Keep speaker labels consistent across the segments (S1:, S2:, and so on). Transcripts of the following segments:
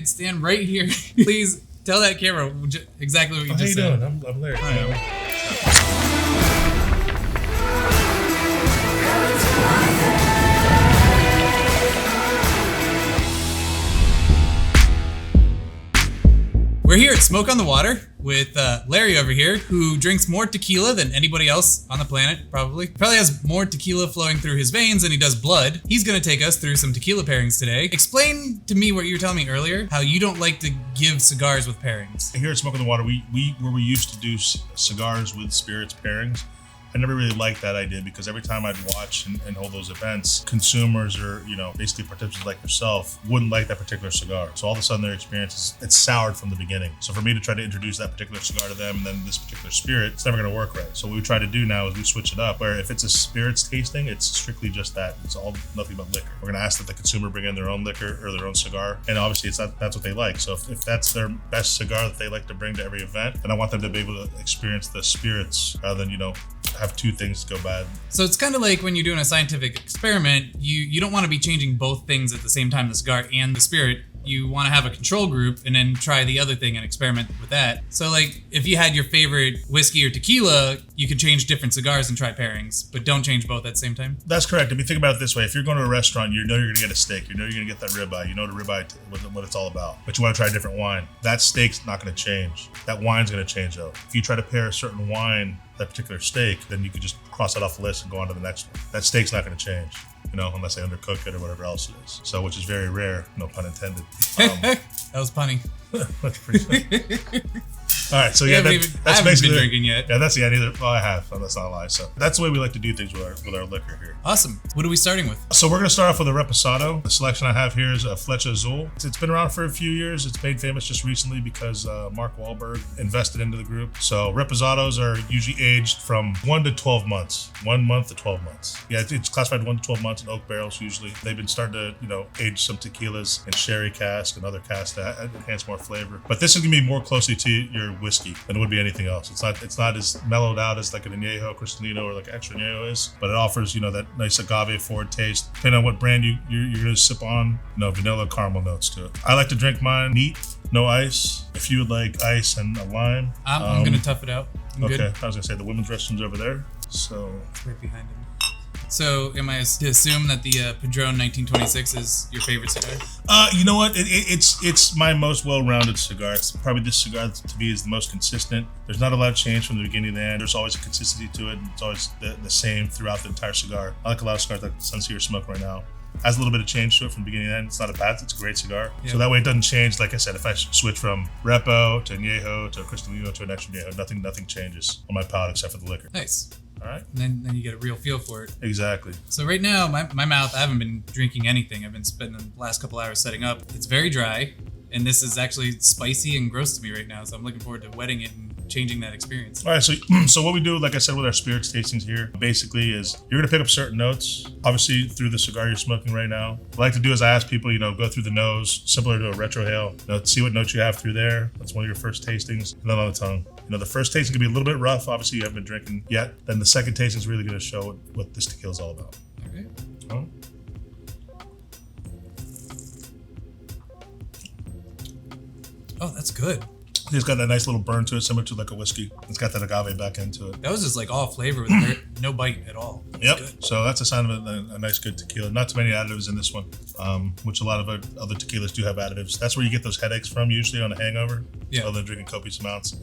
S1: stand right here. Please tell that camera exactly what you just said.
S2: How you doing? I'm Larry.
S1: We're here at Smoke on the Water with Larry over here, who drinks more tequila than anybody else on the planet, probably. Probably has more tequila flowing through his veins than he does blood. He's gonna take us through some tequila pairings today. Explain to me what you were telling me earlier, how you don't like to give cigars with pairings.
S2: Here at Smoke on the Water, we used to do cigars with spirits pairings. I never really liked that idea because every time I'd watch and hold those events, consumers or, basically participants like yourself wouldn't like that particular cigar. So all of a sudden their experience it's soured from the beginning. So for me to try to introduce that particular cigar to them and then this particular spirit, it's never gonna work right. So what we try to do now is we switch it up where if it's a spirits tasting, it's strictly just that. It's all nothing but liquor. We're gonna ask that the consumer bring in their own liquor or their own cigar. And obviously that's what they like. So if that's their best cigar that they like to bring to every event, then I want them to be able to experience the spirits rather than, have two things go bad.
S1: So it's kind of like when you're doing a scientific experiment, you don't want to be changing both things at the same time, the cigar and the spirit. You want to have a control group and then try the other thing and experiment with that. So like if you had your favorite whiskey or tequila, you could change different cigars and try pairings, but don't change both at the same time.
S2: That's correct. If you think about it this way, if you're going to a restaurant, you know you're going to get a steak, you know you're going to get that ribeye, you know the ribeye, what it's all about, but you want to try a different wine. That steak's not going to change. That wine's going to change though. If you try to pair a certain wine, that particular steak, then you could just cross that off the list and go on to the next one. That steak's not going to change, unless they undercook it or whatever else it is. So, which is very rare, no pun intended.
S1: That was punny.
S2: That's pretty All right, so
S1: I haven't been drinking yet.
S2: Yeah, that's neither. Well, I have. That's not a lie. So that's the way we like to do things with our liquor here.
S1: Awesome. What are we starting with?
S2: So we're gonna start off with a Reposado. The selection I have here is a Fleche Azul. It's been around for a few years. It's made famous just recently because Mark Wahlberg invested into the group. So Reposados are usually aged from 1 to 12 months. 1 month to 12 months. Yeah, it's classified 1 to 12 months in oak barrels usually. They've been starting to age some tequilas in sherry cask and other casks to enhance more flavor. But this is gonna be more closely to your whiskey than it would be anything else. It's not as mellowed out as like an Anejo, Cristalino, or like extra Anejo is, but it offers that nice agave forward taste. Depending on what brand you're gonna sip on, vanilla caramel notes to it. I like to drink mine neat, no ice. If you would like ice and a lime,
S1: I'm gonna tough it out.
S2: Okay, I was gonna say the women's restroom's over there, so
S1: right behind him. So, am I to assume that the Padrom 1926 is your favorite cigar?
S2: You know what? It's my most well-rounded cigar. It's probably this cigar to me is the most consistent. There's not a lot of change from the beginning to the end. There's always a consistency to it, and it's always the same throughout the entire cigar. I like a lot of cigars like the Sunseer Smoke right now. Has a little bit of change to it from beginning to end. It's not it's a great cigar. Yeah. So that way it doesn't change. Like I said, if I switch from Repo to Anejo to Cristalino to an extra Anejo, nothing changes on my palate except for the liquor.
S1: Nice.
S2: All right.
S1: And then you get a real feel for it.
S2: Exactly.
S1: So right now, my mouth, I haven't been drinking anything. I've been spending the last couple hours setting up. It's very dry, and this is actually spicy and gross to me right now. So I'm looking forward to wetting it and changing that experience.
S2: All right, so what we do, like I said, with our spirits tastings here, basically is you're gonna pick up certain notes, obviously through the cigar you're smoking right now. What I like to do is I ask people, go through the nose, similar to a retrohale, see what notes you have through there. That's one of your first tastings, and then on the tongue. The first tasting can be a little bit rough. Obviously, you haven't been drinking yet. Then the second tasting is really going to show what this tequila is all about.
S1: Okay.
S2: Oh.
S1: Oh, that's good.
S2: It's got that nice little burn to it, similar to like a whiskey. It's got that agave back into it.
S1: That was just like all flavor with no bite at all.
S2: Yep. Good. So that's a sign of a nice, good tequila. Not too many additives in this one, which a lot of other tequilas do have additives. That's where you get those headaches from, usually on a hangover.
S1: Yeah.
S2: Other than drinking copious amounts,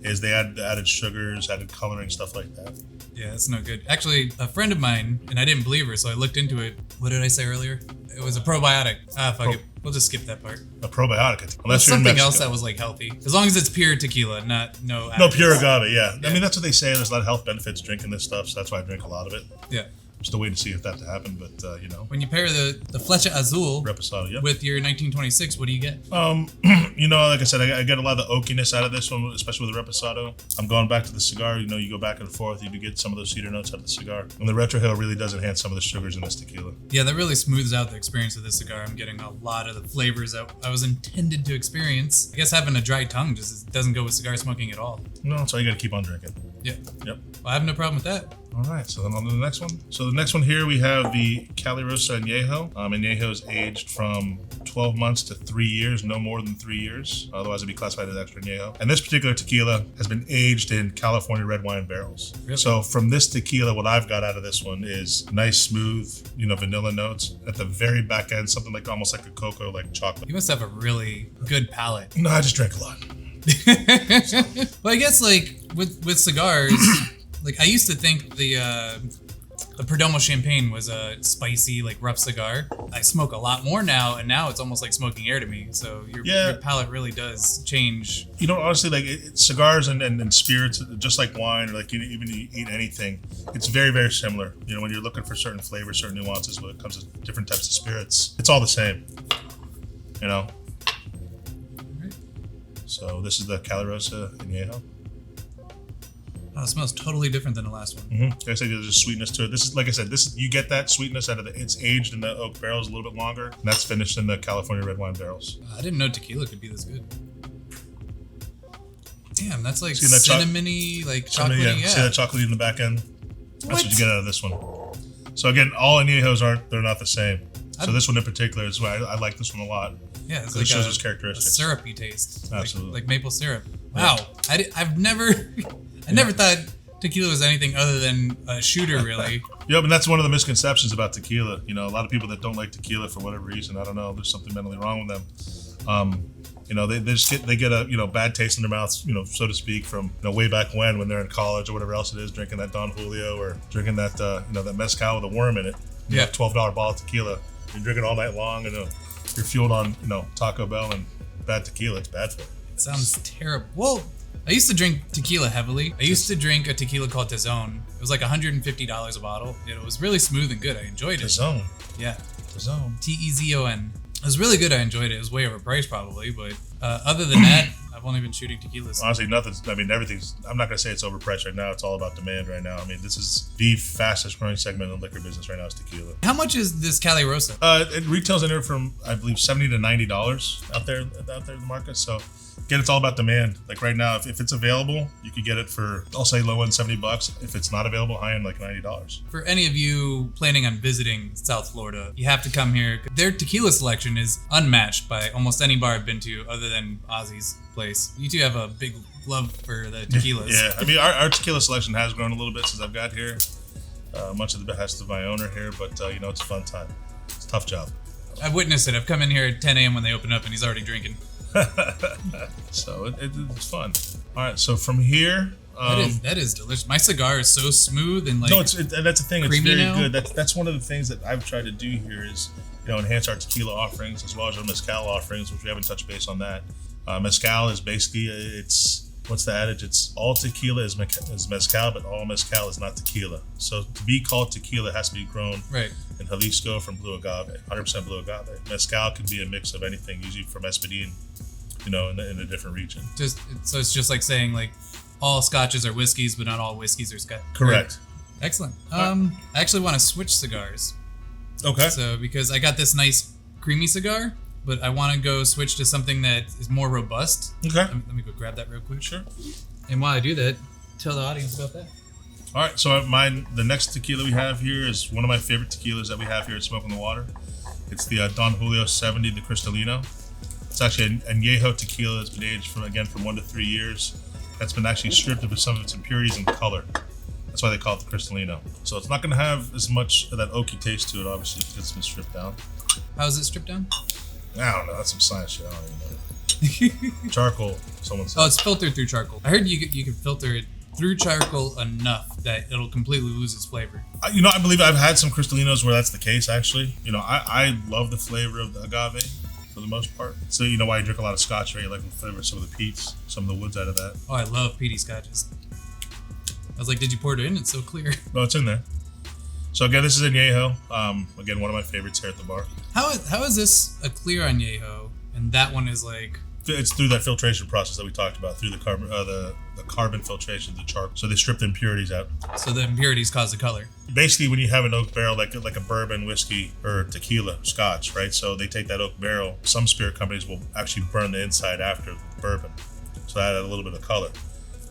S2: is they added sugars, added coloring, stuff like that.
S1: Yeah, that's no good. Actually, a friend of mine, and I didn't believe her, so I looked into it. What did I say earlier? It was a probiotic. Fuck it. We'll just skip that part.
S2: A probiotic.
S1: Unless you're something else that was like healthy. As long as it's pure tequila, no
S2: pure agave, yeah. I mean, that's what they say. There's a lot of health benefits drinking this stuff, so that's why I drink a lot of it.
S1: Yeah.
S2: I'm still waiting to see if that to happen, but
S1: When you pair the Fleche Azul
S2: Reposado, yep,
S1: with your 1926, what do you get?
S2: Like I said, I get a lot of the oakiness out of this one, especially with the Reposado. I'm going back to the cigar. You go back and forth. You do get some of those cedar notes out of the cigar. And the retrohale really does enhance some of the sugars in this tequila.
S1: Yeah, that really smooths out the experience of this cigar. I'm getting a lot of the flavors that I was intended to experience. I guess having a dry tongue just doesn't go with cigar smoking at all.
S2: No, so you got to keep on drinking.
S1: Yeah.
S2: Yep.
S1: Well, I have no problem with that.
S2: All right, so then on to the next one. So the next one here we have the Calirosa Anejo. Anejo is aged from 12 months to 3 years, no more than 3 years. Otherwise, it'd be classified as extra añejo. And this particular tequila has been aged in California red wine barrels.
S1: Really?
S2: So from this tequila, what I've got out of this one is nice, smooth, vanilla notes. At the very back end, something like almost like a cocoa, like chocolate.
S1: You must have a really good palate.
S2: No, I just drink a lot.
S1: Well, I guess like with cigars, like I used to think the Perdomo Champagne was a spicy, like rough cigar. I smoke a lot more now, and now it's almost like smoking air to me. So your palate really does change.
S2: Honestly, like cigars and spirits, just like wine, or like even you eat anything, it's very, very similar. When you're looking for certain flavors, certain nuances when it comes to different types of spirits, it's all the same. So this is the Calirosa Anejo.
S1: Oh, it smells totally different than the last one.
S2: Mm-hmm. Like I said, there's a sweetness to it. This is, like I said, you get that sweetness out of it's aged in the oak barrels a little bit longer, and that's finished in the California red wine barrels.
S1: I didn't know tequila could be this good. Damn, that's like
S2: that
S1: cinnamony, like chocolatey. Yeah.
S2: See that chocolate in the back end? That's what you get out of this one. So again, all añejos they're not the same. So this one in particular is why I like this one a lot.
S1: Yeah, it's
S2: like
S1: it
S2: shows its characteristics.
S1: A syrupy taste.
S2: Absolutely.
S1: Like maple syrup. Wow. Yeah. I've never thought tequila was anything other than a shooter, really.
S2: Yeah, but that's one of the misconceptions about tequila. A lot of people that don't like tequila for whatever reason, I don't know, there's something mentally wrong with them. They get a bad taste in their mouths, so to speak, from way back when they're in college or whatever else it is, drinking that Don Julio or drinking that that mezcal with a worm in it.
S1: Yeah.
S2: $12 bottle of tequila. You drink it all night long, and you're fueled on Taco Bell and bad tequila. It's bad for you.
S1: It sounds terrible. Well, I used to drink tequila heavily. I used to drink a tequila called Tazón. It was like $150 a bottle. It was really smooth and good. I enjoyed it.
S2: Tazón.
S1: Yeah.
S2: Tazón.
S1: Tezon. It was really good. I enjoyed it. It was way overpriced probably, but other than that, I've only been shooting tequilas.
S2: Honestly, everything's, I'm not going to say it's overpriced right now. It's all about demand right now. This is the fastest growing segment in the liquor business right now is tequila.
S1: How much is this Calirosa?
S2: It retails anywhere from, I believe, $70 to $90 out there in the market. So again, it's all about demand. Like right now, if it's available, you could get it for, I'll say low end $70. If it's not available, high end like $90.
S1: For any of you planning on visiting South Florida, you have to come here. Their tequila selection is unmatched by almost any bar I've been to other than Ozzy's place. You two have a big love for the tequilas.
S2: Yeah, our tequila selection has grown a little bit since I've got here. Much of the behest of my owner here, but it's a fun time. It's a tough job.
S1: I've witnessed it. I've come in here at 10 a.m. when they open up and he's already drinking.
S2: So it's fun. All right, so from here,
S1: that is delicious. My cigar is so smooth and like
S2: that's the thing. It's very
S1: now.
S2: good. That's one of the things that I've tried to do here is enhance our tequila offerings as well as our mezcal offerings, which we haven't touched base on that. Mezcal is basically what's the adage? It's all tequila is mezcal, but all mezcal is not tequila. So to be called tequila, it has to be grown in Jalisco from blue agave, 100% blue agave. Mezcal can be a mix of anything, usually from Espadín, in a different region.
S1: So it's just like saying like all scotches are whiskeys, but not all whiskeys are scotch.
S2: Correct.
S1: Right. Excellent. I actually want to switch cigars.
S2: Okay.
S1: So because I got this nice creamy cigar, but I want to go switch to something that is more robust.
S2: Okay.
S1: Let me go grab that real quick.
S2: Sure.
S1: And while I do that, tell the audience about that.
S2: All right. So the next tequila we have here is one of my favorite tequilas that we have here at Smoke on the Water. It's the Don Julio 70, the Cristalino. It's actually an añejo tequila that's been aged from 1 to 3 years. That's been actually stripped of some of its impurities and color. That's why they call it the Cristalino. So it's not going to have as much of that oaky taste to it, obviously, because it's been stripped down.
S1: How is it stripped down?
S2: I don't know. That's some science shit. I don't even know. Charcoal, someone said.
S1: Oh, it's filtered through charcoal. I heard you can filter it through charcoal enough that it'll completely lose its flavor.
S2: I believe I've had some Cristalinos where that's the case, actually. I love the flavor of the agave for the most part. So why you drink a lot of scotch, right? You like the flavor of some of the peats, some of the woods out of that.
S1: Oh, I love peaty scotches. I was like, did you pour it in? It's so clear.
S2: No, it's in there. So again, this is añejo. Again, one of my favorites here at the bar.
S1: How is this a clear añejo and that one is like?
S2: It's through that filtration process that we talked about, through the carbon filtration, the charcoal. So they strip the impurities out.
S1: So the impurities cause the color.
S2: Basically, when you have an oak barrel like a bourbon, whiskey, or tequila, scotch, right? So they take that oak barrel. Some spirit companies will actually burn the inside after the bourbon, so that added a little bit of color.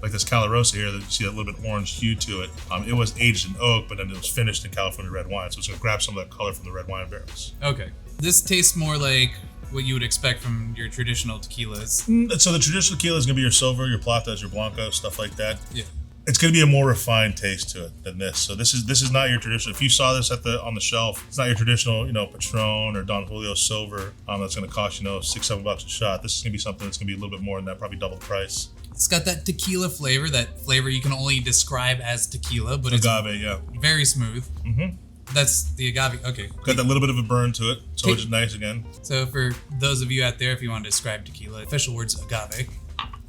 S2: Like this Calirosa here, that you see a little bit orange hue to it. It was aged in oak, but then it was finished in California red wine. So it's going to grab some of that color from the red wine barrels.
S1: Okay. This tastes more like what you would expect from your traditional tequilas.
S2: So the traditional tequila is going to be your silver, your platas, your blanco, stuff like that.
S1: Yeah.
S2: It's going to be a more refined taste to it than this. So this is not your traditional. If you saw this on the shelf, it's not your traditional, Patron or Don Julio silver. That's going to cost $6-7 a shot. This is going to be something that's going to be a little bit more than that, probably double the price.
S1: It's got that tequila flavor, you can only describe as tequila, but
S2: agave, yeah,
S1: very smooth.
S2: Mm-hmm.
S1: That's the agave. Okay.
S2: Got that little bit of a burn to it, so which is nice again.
S1: So for those of you out there, if you want to describe tequila, official words agave.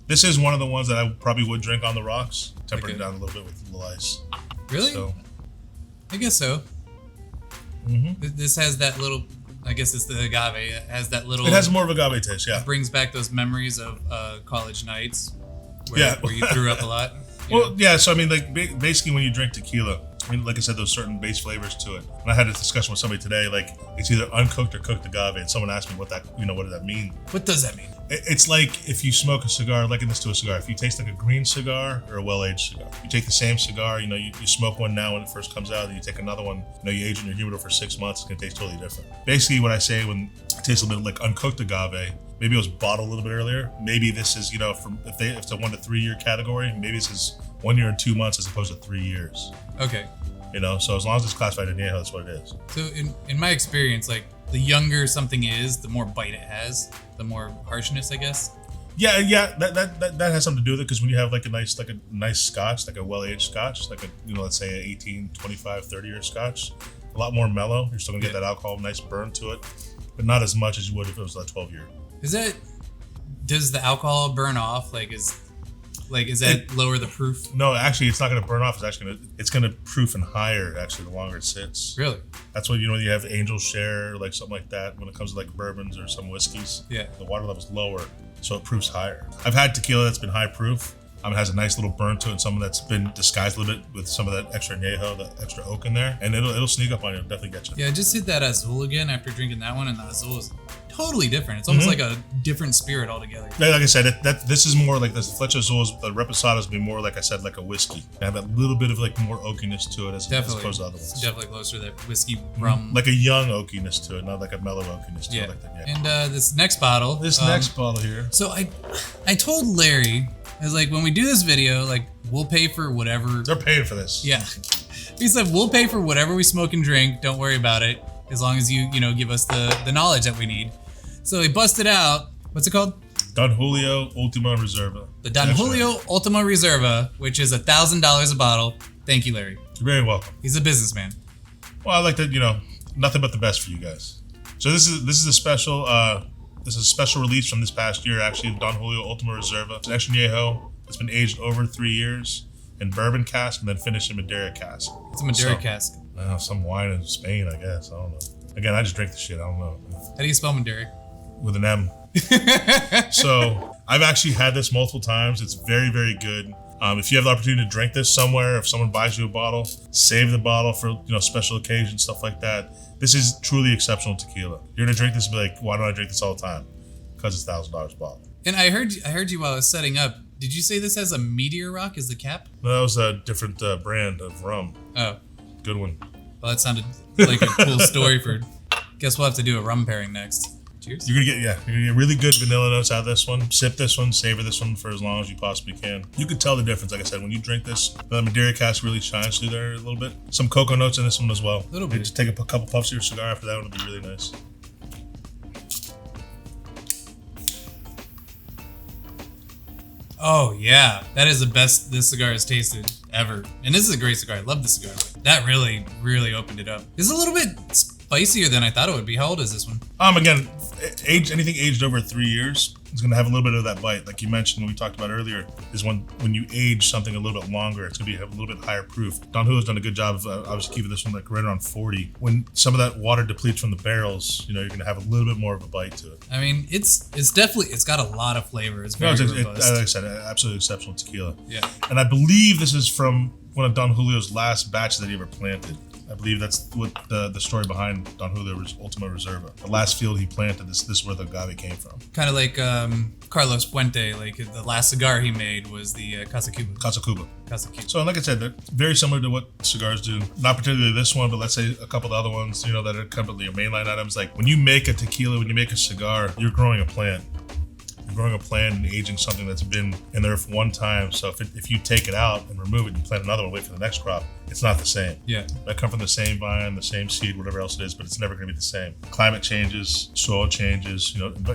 S2: This is one of the ones that I probably would drink on the rocks. Temper it down a little bit with a little ice.
S1: Really?
S2: So,
S1: I guess so.
S2: Mm-hmm.
S1: This has that little, I guess it's the agave. It has that little.
S2: It has more of agave taste, yeah.
S1: It brings back those memories of college nights where you threw up a lot.
S2: Yeah, so I mean, like basically when you drink tequila, I mean, like I said, there's certain base flavors to it. And I had a discussion with somebody today, like it's either uncooked or cooked agave, and someone asked me what does that mean?
S1: What does that mean?
S2: It's like if you smoke a cigar, liken this to a cigar. If you taste like a green cigar or a well-aged cigar, you take the same cigar, you smoke one now when it first comes out, and you take another one, you age it in your humidor for 6 months, it's gonna taste totally different. Basically, what I say when it tastes a little bit like uncooked agave, maybe it was bottled a little bit earlier. Maybe this is, if it's a 1 to 3 year category, maybe this is 1 year and 2 months as opposed to 3 years.
S1: Okay.
S2: So as long as it's classified in Anejo, that's what it is.
S1: So in my experience, like the younger something is, the more bite it has, the more harshness, I guess.
S2: Yeah, that has something to do with it, because when you have like a nice scotch, like a well-aged scotch, like let's say an 18, 25, 30-year scotch, a lot more mellow. You're still gonna get that alcohol, nice burn to it, but not as much as you would if it was like 12-year.
S1: Does the alcohol burn off? Is that lower the proof?
S2: No, actually, it's not going to burn off. It's going to proof and higher, actually, the longer it sits.
S1: Really?
S2: That's when, you have Angel Share, like something like that, when it comes to like bourbons or some whiskeys.
S1: Yeah.
S2: The water level's lower, so it proofs higher. I've had tequila that's been high proof. It has a nice little burn to it, and some that's been disguised a little bit with some of that extra añejo, that extra oak in there, and it'll sneak up on you. It'll definitely get you.
S1: Yeah, I just hit that Azul again after drinking that one, and the Azul is totally different. It's almost like a different spirit altogether.
S2: Like I said, this is more like this. Fleche Azul, the Reposado is be more like I said, like a whiskey. I have that little bit of like more oakiness to it as opposed to other ones.
S1: It's definitely closer to that whiskey rum.
S2: Like a young oakiness to it, not like a mellow oakiness to it. Like that. Yeah.
S1: And this next bottle.
S2: Next bottle here.
S1: So I told Larry, I was like, when we do this video, like we'll pay for whatever.
S2: They're paying for this.
S1: Yeah. He said we'll pay for whatever we smoke and drink. Don't worry about it, as long as you give us the knowledge that we need. So he busted out. What's it called?
S2: Don Julio Ultima Reserva.
S1: The Don Julio Ultima Reserva, which is $1,000 a bottle. Thank you, Larry.
S2: You're very welcome.
S1: He's a businessman.
S2: Well, I like that. Nothing but the best for you guys. So this is a special. This is a special release from this past year, actually. Don Julio Ultima Reserva. It's an extra añejo. It's been aged over 3 years in bourbon cask and then finished in Madeira cask.
S1: It's a Madeira cask.
S2: Some wine in Spain, I guess. I don't know. Again, I just drink the shit. I don't know.
S1: How do you spell Madeira?
S2: With an M. So I've actually had this multiple times. It's very, very good. If you have the opportunity to drink this somewhere, if someone buys you a bottle, save the bottle for special occasions, stuff like that. This is truly exceptional tequila. You're gonna drink this and be like, why don't I drink this all the time? Because it's $1,000 a bottle.
S1: And I heard you while I was setting up. Did you say this has a meteor rock as the cap?
S2: No, that was a different brand of rum.
S1: Oh,
S2: good one.
S1: Well, that sounded like a cool story for. Guess we'll have to do a rum pairing next. Cheers. You're
S2: gonna get really good vanilla notes out of this one. Sip this one, savor this one for as long as you possibly can. You can tell the difference, like I said, when you drink this. The Madeira cask really shines through there a little bit. Some cocoa notes in this one as well.
S1: A little bit.
S2: Just take a couple puffs of your cigar after that one, it'll be really nice.
S1: Oh yeah, that is the best this cigar has tasted ever. And this is a great cigar. I love this cigar. That really, really opened it up. It's a little bit spicier than I thought it would be. How old is this one?
S2: Again, anything aged over 3 years is going to have a little bit of that bite. Like you mentioned, we talked about earlier, is when you age something a little bit longer, it's going to have a little bit higher proof. Don Julio's done a good job of obviously keeping this one like right around 40. When some of that water depletes from the barrels, you're going to have a little bit more of a bite to it.
S1: I mean, it's got a lot of flavor. It's very robust.
S2: Like I said, absolutely exceptional tequila.
S1: Yeah.
S2: And I believe this is from one of Don Julio's last batches that he ever planted. I believe that's what the story behind Don Julio Ultima Reserva. The last field he planted, this is where the agave came from.
S1: Kind of like Carlos Puente, like the last cigar he made was the Casa Cuba.
S2: Casa Cuba.
S1: Casa Cuba.
S2: So, like I said, they're very similar to what cigars do. Not particularly this one, but let's say a couple of other ones, that are kind of your mainline items. Like when you make a tequila, when you make a cigar, you're growing a plant. You're growing a plant and aging something that's been in there for one time. So if you take it out and remove it and plant another one, wait for the next crop, it's not the same.
S1: Yeah.
S2: They come from the same vine, the same seed, whatever else it is, but it's never going to be the same. Climate changes, soil changes,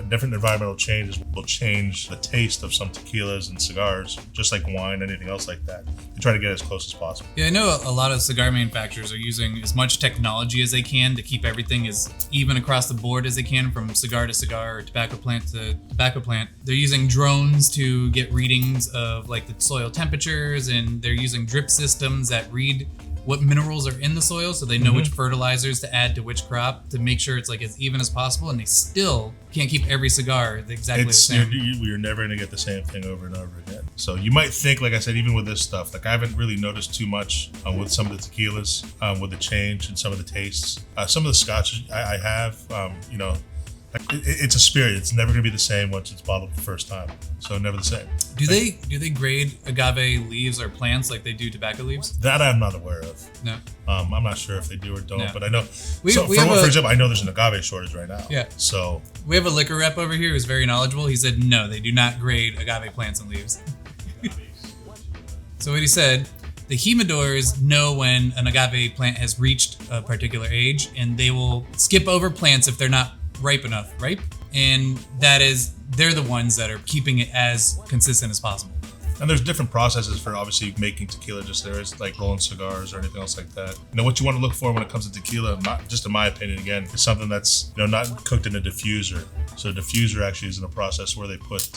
S2: different environmental changes will change the taste of some tequilas and cigars, just like wine, anything else like that. They try to get as close as possible.
S1: Yeah, I know a lot of cigar manufacturers are using as much technology as they can to keep everything as even across the board as they can, from cigar to cigar or tobacco plant to tobacco plant. They're using drones to get readings of like the soil temperatures, and they're using drip systems that read what minerals are in the soil, so they know which fertilizers to add to which crop to make sure it's like as even as possible. And they still can't keep every cigar exactly the same.
S2: You're never going to get the same thing over and over again. So you might think, like I said, even with this stuff, like I haven't really noticed too much with some of the tequilas, with the change and some of the tastes. Some of the scotches I have, it's a spirit. It's never going to be the same once it's bottled the first time. So never the same.
S1: Do they grade agave leaves or plants like they do tobacco leaves?
S2: That I'm not aware of.
S1: No.
S2: I'm not sure if they do or don't,
S1: No.
S2: but I know.
S1: For
S2: example, I know there's an agave shortage right now.
S1: Yeah.
S2: So
S1: we have a liquor rep over here who's very knowledgeable. He said no, they do not grade agave plants and leaves. So what he said, the humidors know when an agave plant has reached a particular age, and they will skip over plants if they're not ripe enough, and they're the ones that are keeping it as consistent as possible.
S2: And there's different processes for obviously making tequila, just there is like rolling cigars or anything else like that. What you want to look for when it comes to tequila, just in my opinion, again, is something that's not cooked in a diffuser. So a diffuser actually is in a process where they put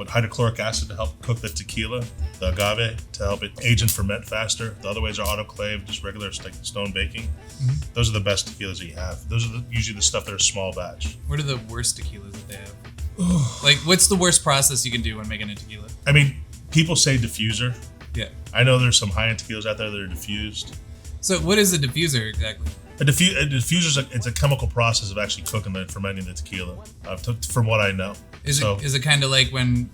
S2: hydrochloric acid to help cook the tequila, the agave, to help it age and ferment faster. The other ways are autoclave, just regular like stone baking. Mm-hmm. Those are the best tequilas that you have. Those are usually the stuff that are small batch.
S1: What are the worst tequilas that they have? Like, what's the worst process you can do when making a tequila?
S2: I mean, people say diffuser.
S1: Yeah.
S2: I know there's some high-end tequilas out there that are diffused.
S1: So what is a diffuser exactly?
S2: A diffuser is a chemical process of actually cooking and fermenting the tequila, from what I know.
S1: Is it kind of like when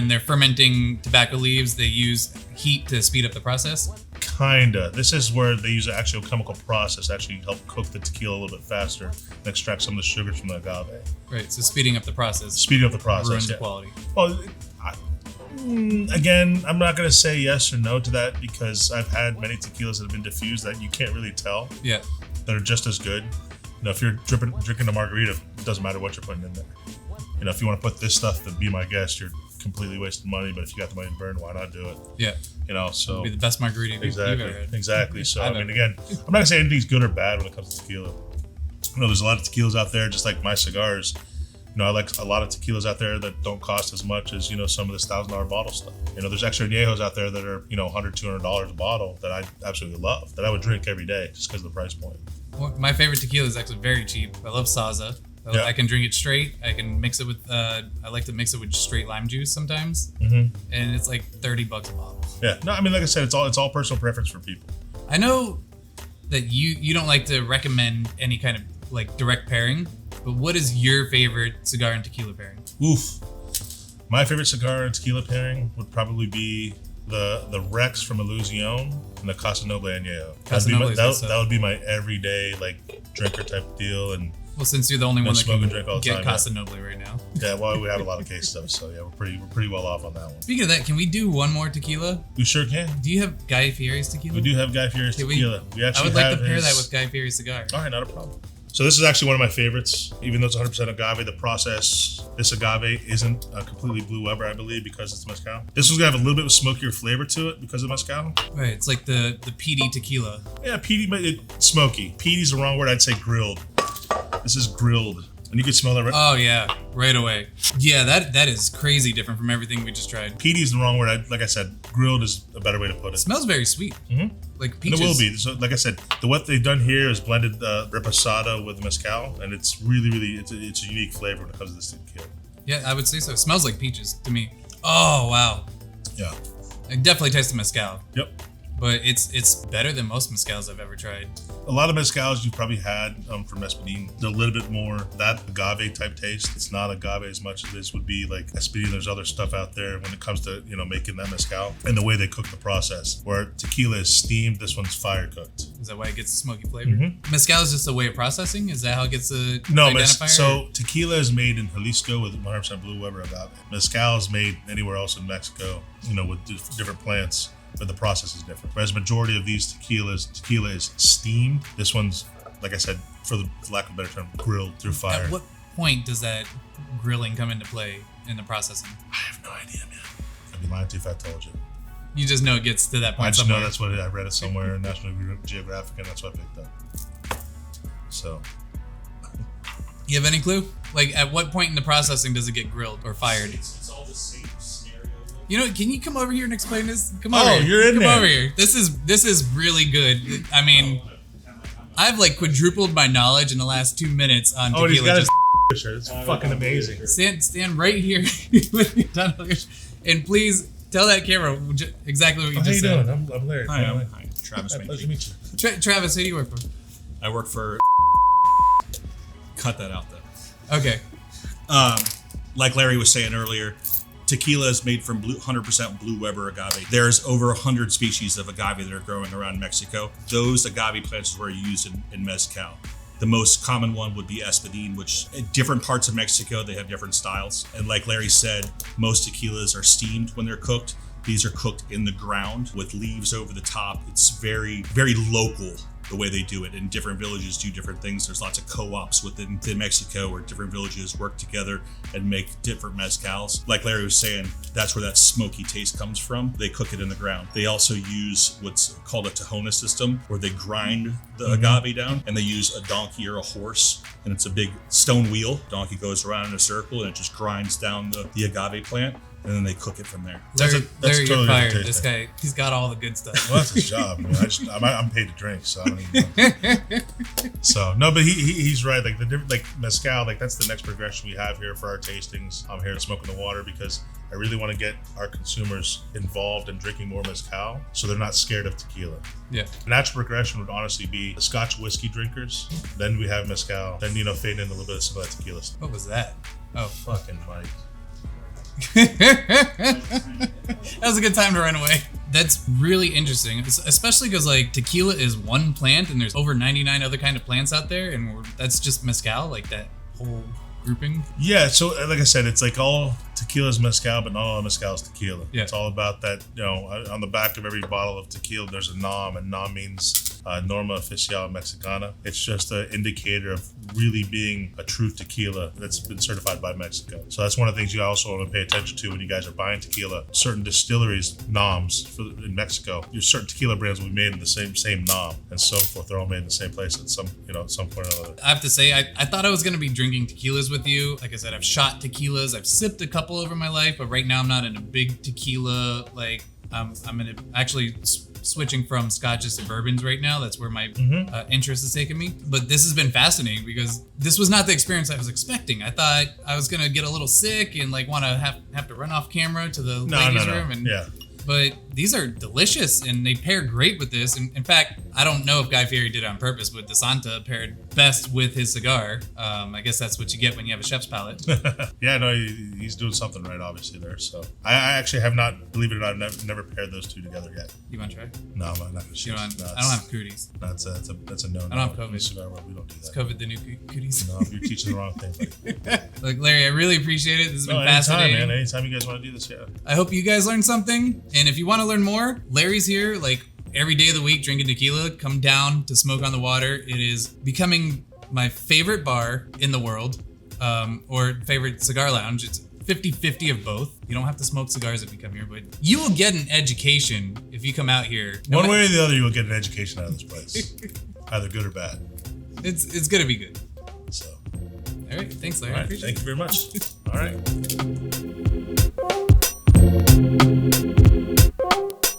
S1: they're fermenting tobacco leaves, they use heat to speed up the process?
S2: Kinda. This is where they use an actual chemical process to actually help cook the tequila a little bit faster and extract some of the sugars from the agave.
S1: Right, so speeding up the process.
S2: Speeding up the process,
S1: ruins the quality.
S2: Well, again, I'm not going to say yes or no to that, because I've had many tequilas that have been diffused that you can't really tell.
S1: Yeah.
S2: That are just as good. If you're drinking a margarita, it doesn't matter what you're putting in there. If you want to put this stuff to be my guest, you're completely wasting money. But if you got the money to burn, why not do it?
S1: Yeah.
S2: So
S1: it'd be the best margarita you've ever had.
S2: Exactly. So again, I'm not gonna say anything's good or bad when it comes to tequila. There's a lot of tequilas out there, just like my cigars. I like a lot of tequilas out there that don't cost as much as some of this $1,000 bottle stuff. There's extra añejos out there that are $100, $200 a bottle that I absolutely love, that I would drink every day just because of the price point.
S1: Well, my favorite tequila is actually very cheap. I love Saza.
S2: Yeah.
S1: I can drink it straight. I can mix it with. I like to mix it with straight lime juice sometimes, and it's like $30 a bottle.
S2: Yeah, no, I mean, like I said, it's all personal preference for people.
S1: I know that you don't like to recommend any kind of like direct pairing, but what is your favorite cigar and tequila pairing?
S2: Oof, my favorite cigar and tequila pairing would probably be the Rex from Illusion and the Casa Noble Añejo. That would be my everyday drinker type deal. And
S1: well, since you're the only one that
S2: can
S1: get Casa Noble right now.
S2: Yeah, well, we have a lot of cases of it, so yeah, we're pretty well off on that one.
S1: Speaking of that, can we do one more tequila?
S2: We sure can.
S1: Do you have Guy Fieri's tequila?
S2: We do have Guy Fieri's tequila.
S1: I would like to pair that with Guy Fieri's cigar.
S2: All right, not a problem. So this is actually one of my favorites, even though it's 100% agave. The process, this agave isn't a completely Blue Weber, I believe, because it's mezcal. This one's gonna have a little bit of smokier flavor to it because of mezcal.
S1: Right, it's like the peaty tequila.
S2: Yeah, peaty, but it's smoky. Peaty's the wrong word. I'd say grilled. This is grilled, and you can smell that.
S1: Oh yeah, right away. Yeah, that is crazy different from everything we just tried.
S2: Peaty is the wrong word. Like I said, grilled is a better way to put it.
S1: It smells very sweet.
S2: Mm-hmm.
S1: Like peaches.
S2: And it will be. So, like I said, what they've done here is blended Reposado with mezcal, and it's really it's a unique flavor when it comes to this tequila.
S1: Yeah, I would say so. It smells like peaches to me. Oh wow.
S2: Yeah.
S1: I definitely taste the mezcal.
S2: Yep.
S1: but it's better than most mezcals I've ever tried.
S2: A lot of mezcals you've probably had from Espadín, they're a little bit more that agave type taste. It's not agave as much as this would be like Espadín. There's other stuff out there when it comes to, making that mezcal and the way they cook the process. Where tequila is steamed, this one's fire cooked.
S1: Is that why it gets a smoky flavor? Mezcal is just a way of processing? Is that how it gets the
S2: No,
S1: identifier?
S2: so tequila is made in Jalisco with 100% Blue Weber agave. Mezcal is made anywhere else in Mexico, with different plants, but the process is different. Whereas majority of these tequila is steamed. This one's, like I said, for lack of a better term, grilled through fire.
S1: At what point does that grilling come into play in the processing?
S2: I have no idea, man. I'd be lying to you if I told you.
S1: You just know it gets to that point.
S2: I just
S1: somewhere.
S2: know that's what I read it somewhere in National Geographic, and that's what I picked up. So,
S1: you have any clue? Like, at what point in the processing does it get grilled or fired?
S3: It's all the same scenario.
S1: Can you come over here and explain this? Come over here.
S2: You're in
S1: come
S2: there.
S1: Come over here. This is really good. I mean, I've like quadrupled my knowledge in the last 2 minutes on tequila.
S2: Oh, he's got his shirt. It's fucking amazing.
S1: Stand right here with your tunnel, and please tell that camera exactly what you just said.
S2: How you doing? I'm Larry.
S3: Hi, I'm Travis.
S2: Hi, pleasure to meet you.
S1: Travis, who do you work for?
S3: I work for. Cut that out though.
S1: Okay.
S3: Like Larry was saying earlier, tequila is made from 100% Blue Weber agave. There's over 100 species of agave that are growing around Mexico. Those agave plants were used in mezcal. The most common one would be Espadín, which in different parts of Mexico, they have different styles. And like Larry said, most tequilas are steamed when they're cooked. These are cooked in the ground with leaves over the top. It's very, very local the way they do it. And different villages do different things. There's lots of co-ops within Mexico where different villages work together and make different mezcals. Like Larry was saying, that's where that smoky taste comes from. They cook it in the ground. They also use what's called a Tahona system, where they grind the agave down, and they use a donkey or a horse, and it's a big stone wheel. Donkey goes around in a circle and it just grinds down the agave plant, and then they cook it from there.
S1: Larry,
S2: Larry,
S1: you're
S2: totally
S1: fired.
S2: different
S1: This guy, he's got all the good stuff.
S2: Well, that's his job. I'm paid to drink, so I don't even know. So no, but he's right. Like the different, like mezcal, like that's the next progression we have here for our tastings. I'm here at Smoking the Water because I really want to get our consumers involved in drinking more mezcal, so they're not scared of tequila.
S1: Yeah.
S2: The natural progression would honestly be the Scotch whiskey drinkers. Then we have mezcal. Then fade in a little bit of some of that tequila stuff.
S1: What was that? Oh,
S2: Fucking Mike.
S1: that was a good time to run away. That's really interesting, especially because like tequila is one plant and there's over 99 other kind of plants out there, and that's just mezcal, like that whole grouping.
S2: Yeah, so like I said, it's like all tequila is mezcal, but not all mezcal is tequila.
S1: Yeah.
S2: It's all about that, on the back of every bottle of tequila, there's a nom, and nom means Norma Oficial Mexicana. It's just an indicator of really being a true tequila that's been certified by Mexico. So that's one of the things you also want to pay attention to when you guys are buying tequila. Certain distilleries, noms in Mexico, your certain tequila brands will be made in the same nom and so forth. They're all made in the same place at some point or another.
S1: I have to say, I thought I was going to be drinking tequilas with you. Like I said, I've shot tequilas. I've sipped a couple over my life, but right now I'm not in a big tequila. Like I'm in actually switching from scotches to bourbons right now. That's where my interest is taking me. But this has been fascinating because this was not the experience I was expecting. I thought I was going to get a little sick and like want to have to run off camera to the ladies' room. And
S2: yeah.
S1: But these are delicious and they pair great with this. And in fact, I don't know if Guy Fieri did it on purpose, but DeSanta paired best with his cigar. I guess that's what you get when you have a chef's palate.
S2: Yeah, no, he's doing something right, obviously, there. So I actually have not, believe it or not, never paired those two together yet.
S1: You want to try?
S2: No, I'm not going to.
S1: I don't have cooties.
S2: That's a no.
S1: I don't have COVID.
S2: Cigar world, we don't do that.
S1: Is COVID the new cooties?
S2: No, you're teaching the wrong thing.
S1: Look, Larry, I really appreciate it. This has been fascinating.
S2: Anytime, man. Anytime you guys want to do this, yeah.
S1: I hope you guys learned something. And if you want to learn more, Larry's here like every day of the week drinking tequila. Come down to Smoke on the Water. It is becoming my favorite bar in the world, or favorite cigar lounge. It's 50-50 of both. You don't have to smoke cigars if you come here, but you will get an education if you come out here.
S2: One way or the other, you will get an education out of this place. Either good or bad.
S1: It's gonna be good.
S2: So,
S1: all right, thanks, Larry.
S2: all right,
S1: I appreciate
S2: thank you very much. All right.